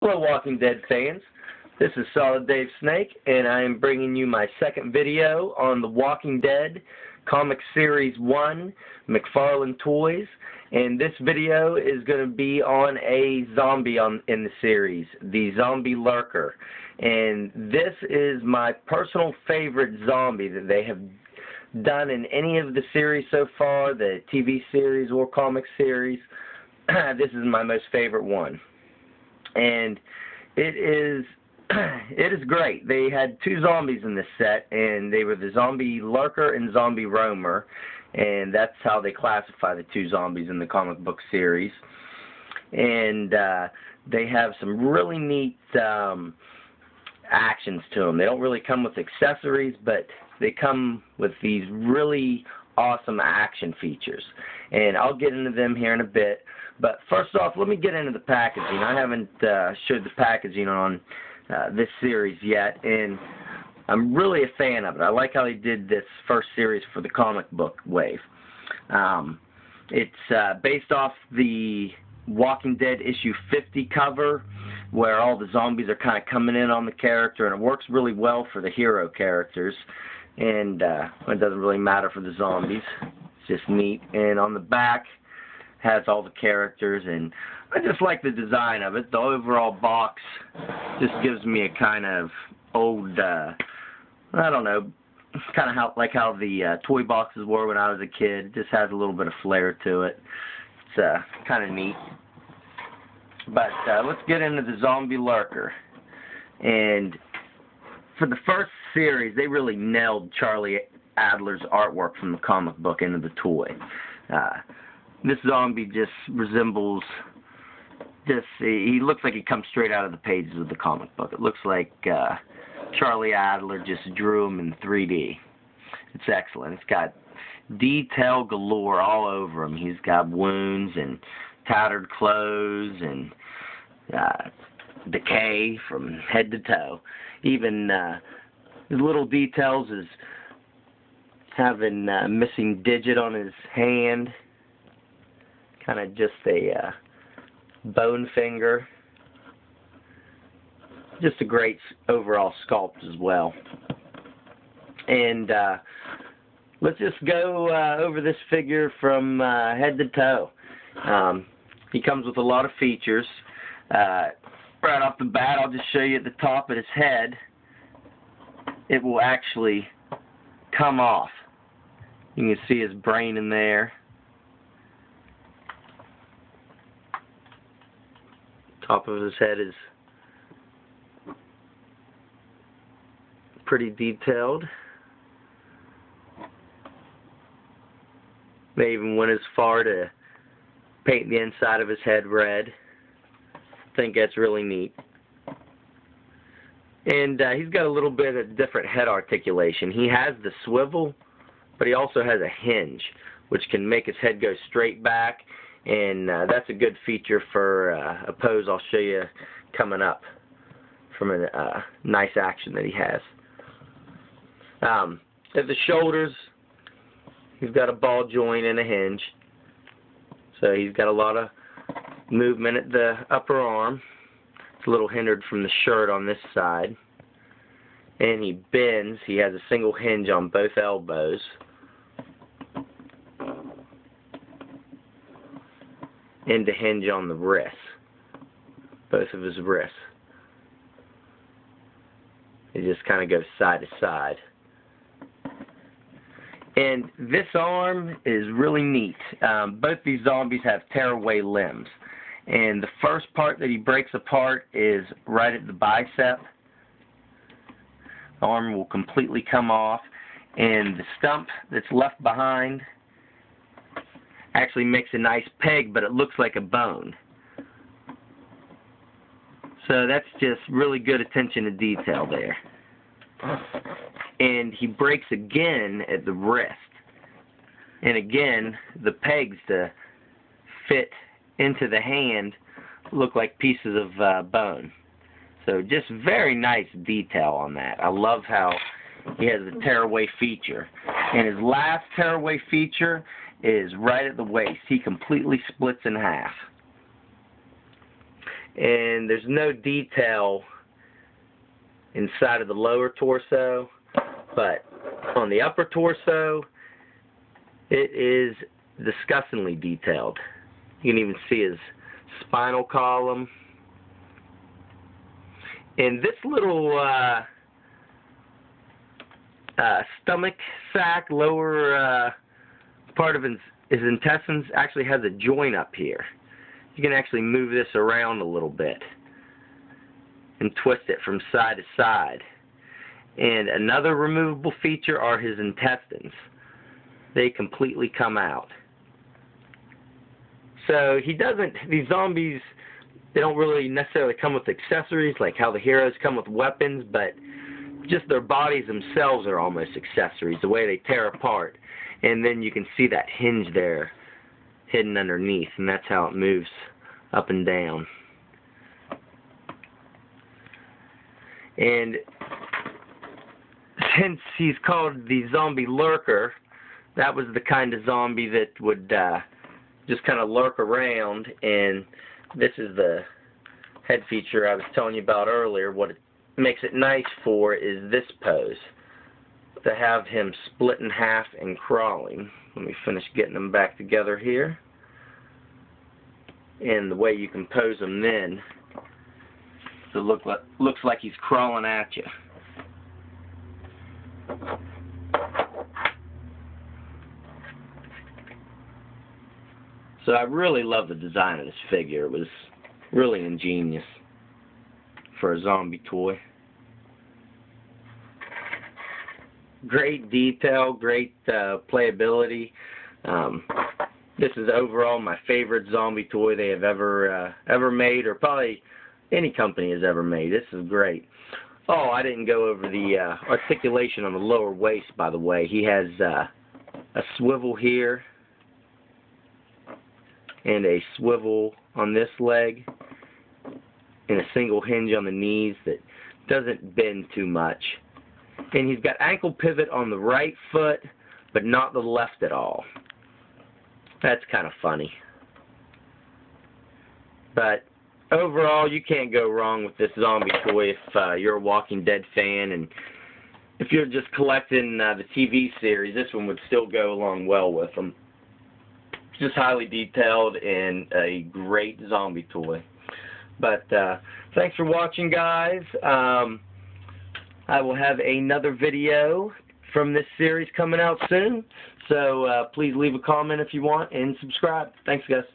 Hello Walking Dead fans, this is Solid Dave Snake and I am bringing you my second video on The Walking Dead Comic Series 1, McFarlane Toys, and this video is going to be on a zombie in the series, the zombie Lurker, and this is my personal favorite zombie that they have done in any of the series so far, the TV series or comic series. This is my most favorite one. And it is great. They had two zombies in this set, and they were the zombie Lurker and zombie Roamer, and that's how they classify the two zombies in the comic book series. And they have some really neat actions to them. They don't really come with accessories, but they come with these really awesome action features, and I'll get into them here in a bit. But first off, let me get into the packaging. I haven't showed the packaging on this series yet, and I'm really a fan of it. I like how they did this first series for the comic book wave. It's based off the Walking Dead issue 50 cover, where all the zombies are kind of coming in on the character, and it works really well for the hero characters, and it doesn't really matter for the zombies. It's just neat. And on the back has all the characters, and I just like the design of it. The overall box just gives me a kind of old, I don't know, kind of like how the toy boxes were when I was a kid. It just has a little bit of flair to it. It's kind of neat. But let's get into the zombie Lurker. And for the first series, they really nailed Charlie Adler's artwork from the comic book into the toy. This zombie just resembles, he looks like he comes straight out of the pages of the comic book. It looks like Charlie Adler just drew him in 3D. It's excellent. It's got detail galore all over him. He's got wounds and tattered clothes and decay from head to toe. Even his little details is having a missing digit on his hand, kind of just a bone finger. Just a great overall sculpt as well. And let's just go over this figure from head to toe. He comes with a lot of features. Right off the bat, I'll just show you at the top of his head. It will actually come off. You can see his brain in there. Top of his head is pretty detailed. They even went as far to paint the inside of his head red. I think that's really neat. And he's got a little bit of different head articulation. He has the swivel, but he also has a hinge, which can make his head go straight back, and that's a good feature for a pose I'll show you coming up from a nice action that he has. At the shoulders, he's got a ball joint and a hinge, so he's got a lot of movement at the upper arm. It's a little hindered from the shirt on this side. And he bends. He has a single hinge on both elbows. And a hinge on the wrists. Both of his wrists. It just kind of goes side to side. And this arm is really neat. Both these zombies have tearaway limbs. And the first part that he breaks apart is right at the bicep. The arm will completely come off, and the stump that's left behind actually makes a nice peg, but it looks like a bone. So that's just really good attention to detail there. And he breaks again at the wrist. And again, the pegs to fit into the hand look like pieces of bone. So just very nice detail on that. I love how he has a tearaway feature. And his last tearaway feature is right at the waist. He completely splits in half. and there's no detail inside of the lower torso, but on the upper torso it is disgustingly detailed. You can even see his spinal column, and this little stomach sac, lower part of his intestines, actually has a joint up here. You can actually move this around a little bit and twist it from side to side. And another removable feature are his intestines. They completely come out. So these zombies, they don't really necessarily come with accessories like how the heroes come with weapons, but just their bodies themselves are almost accessories, the way they tear apart. And then you can see that hinge there hidden underneath, and that's how it moves up and down. And since he's called the zombie lurker, that was the kind of zombie that would just kind of lurk around, and this is the head feature I was telling you about earlier. What it makes it nice for is this pose, to have him split in half and crawling. Let me finish getting them back together here. And the way you can pose him then, so looks like he's crawling at you. So I really love the design of this figure. It was really ingenious for a zombie toy. Great detail, great playability. This is overall my favorite zombie toy they have ever made, or probably any company has ever made. This is great. Oh, I didn't go over the articulation on the lower waist, by the way. He has a swivel here and a swivel on this leg and a single hinge on the knees that doesn't bend too much. And he's got ankle pivot on the right foot, but not the left at all. That's kind of funny. But overall, you can't go wrong with this zombie toy if you're a Walking Dead fan, and if you're just collecting the TV series, this one would still go along well with them. It's just highly detailed and a great zombie toy. But thanks for watching, guys. I will have another video from this series coming out soon, so please leave a comment if you want and subscribe. Thanks, guys.